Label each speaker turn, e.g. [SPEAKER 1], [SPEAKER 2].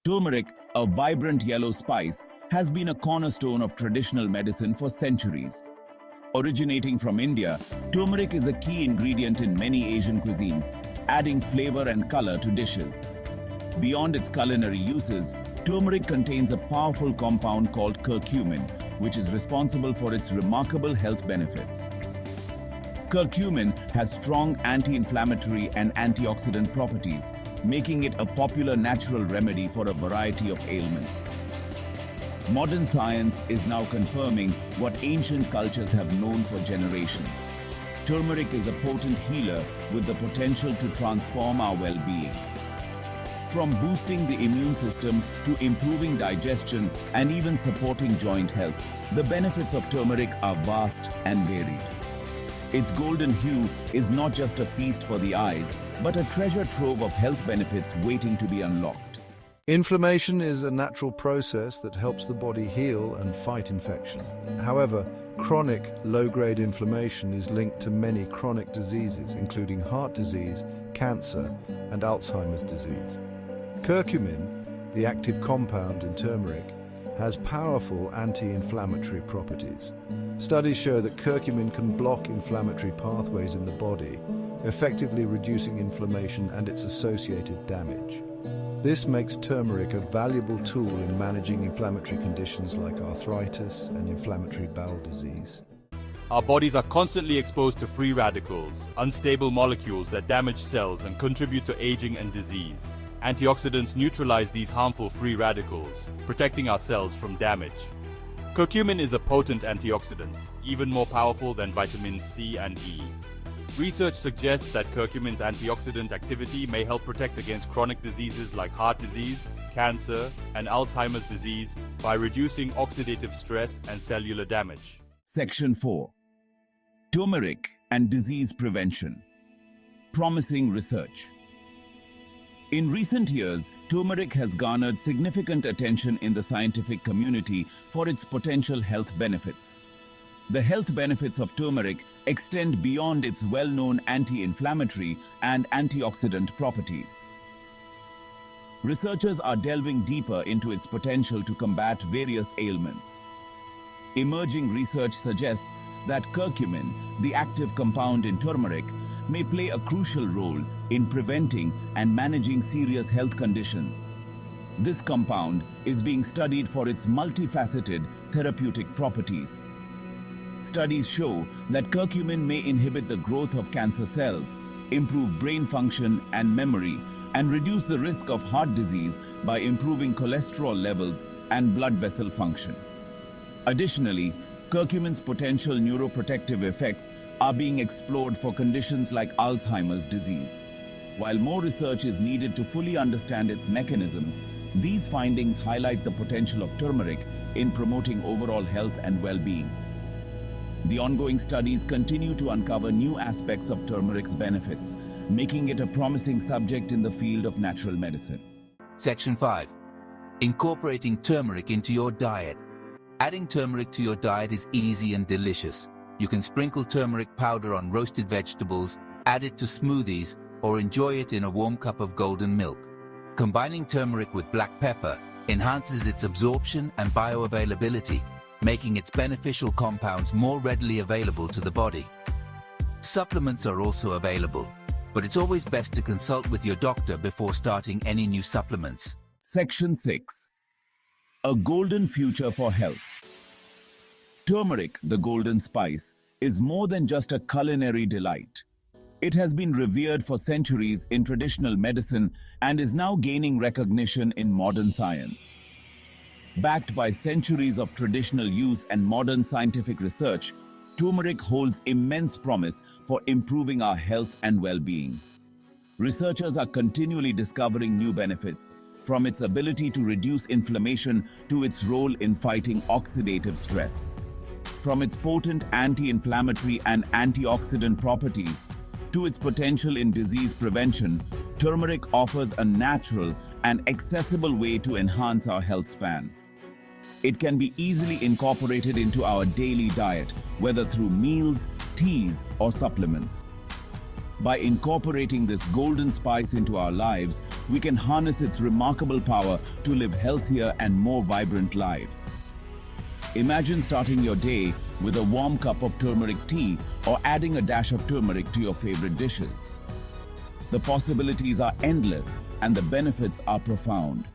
[SPEAKER 1] Turmeric, a vibrant yellow spice, has been a cornerstone of traditional medicine for centuries. Originating from India, turmeric is a key ingredient in many Asian cuisines, adding flavor and color to dishes. Beyond its culinary uses, turmeric contains a powerful compound called curcumin, which is responsible for its remarkable health benefits. Curcumin has strong anti-inflammatory and antioxidant properties, making it a popular natural remedy for a variety of ailments. Modern science is now confirming what ancient cultures have known for generations. Turmeric is a potent healer with the potential to transform our well-being. From boosting the immune system to improving digestion and even supporting joint health, the benefits of turmeric are vast and varied. Its golden hue is not just a feast for the eyes, but a treasure trove of health benefits waiting to be unlocked.
[SPEAKER 2] Inflammation is a natural process that helps the body heal and fight infection. However, chronic low-grade inflammation is linked to many chronic diseases, including heart disease, cancer, and Alzheimer's disease. Curcumin, the active compound in turmeric, has powerful anti-inflammatory properties. Studies show that curcumin can block inflammatory pathways in the body, effectively reducing inflammation and its associated damage. This makes turmeric a valuable tool in managing inflammatory conditions like arthritis and inflammatory bowel disease.
[SPEAKER 3] Our bodies are constantly exposed to free radicals, unstable molecules that damage cells and contribute to aging and disease. Antioxidants neutralize these harmful free radicals, protecting our cells from damage. Curcumin is a potent antioxidant, even more powerful than vitamins C and E. Research suggests that curcumin's antioxidant activity may help protect against chronic diseases like heart disease, cancer, and Alzheimer's disease by reducing oxidative stress and cellular damage.
[SPEAKER 1] Section 4. Turmeric and Disease Prevention. Promising research. In recent years, turmeric has garnered significant attention in the scientific community for its potential health benefits. The health benefits of turmeric extend beyond its well-known anti-inflammatory and antioxidant properties. Researchers are delving deeper into its potential to combat various ailments. Emerging research suggests that curcumin, the active compound in turmeric, may play a crucial role in preventing and managing serious health conditions. This compound is being studied for its multifaceted therapeutic properties. Studies show that curcumin may inhibit the growth of cancer cells, improve brain function and memory, and reduce the risk of heart disease by improving cholesterol levels and blood vessel function. Additionally, curcumin's potential neuroprotective effects are being explored for conditions like Alzheimer's disease. While more research is needed to fully understand its mechanisms, these findings highlight the potential of turmeric in promoting overall health and well-being. The ongoing studies continue to uncover new aspects of turmeric's benefits, making it a promising subject in the field of natural medicine.
[SPEAKER 4] Section 5. Incorporating turmeric into your diet. Adding turmeric to your diet is easy and delicious. You can sprinkle turmeric powder on roasted vegetables, add it to smoothies, or enjoy it in a warm cup of golden milk. Combining turmeric with black pepper enhances its absorption and bioavailability, making its beneficial compounds more readily available to the body. Supplements are also available, but it's always best to consult with your doctor before starting any new supplements.
[SPEAKER 1] Section 6. A golden future for health. Turmeric, the golden spice, is more than just a culinary delight. It has been revered for centuries in traditional medicine and is now gaining recognition in modern science. Backed by centuries of traditional use and modern scientific research, turmeric holds immense promise for improving our health and well-being. Researchers are continually discovering new benefits, from its ability to reduce inflammation to its role in fighting oxidative stress. From its potent anti-inflammatory and antioxidant properties to its potential in disease prevention, turmeric offers a natural and accessible way to enhance our health span. It can be easily incorporated into our daily diet, whether through meals, teas, or supplements. By incorporating this golden spice into our lives, we can harness its remarkable power to live healthier and more vibrant lives. Imagine starting your day with a warm cup of turmeric tea or adding a dash of turmeric to your favorite dishes. The possibilities are endless and the benefits are profound.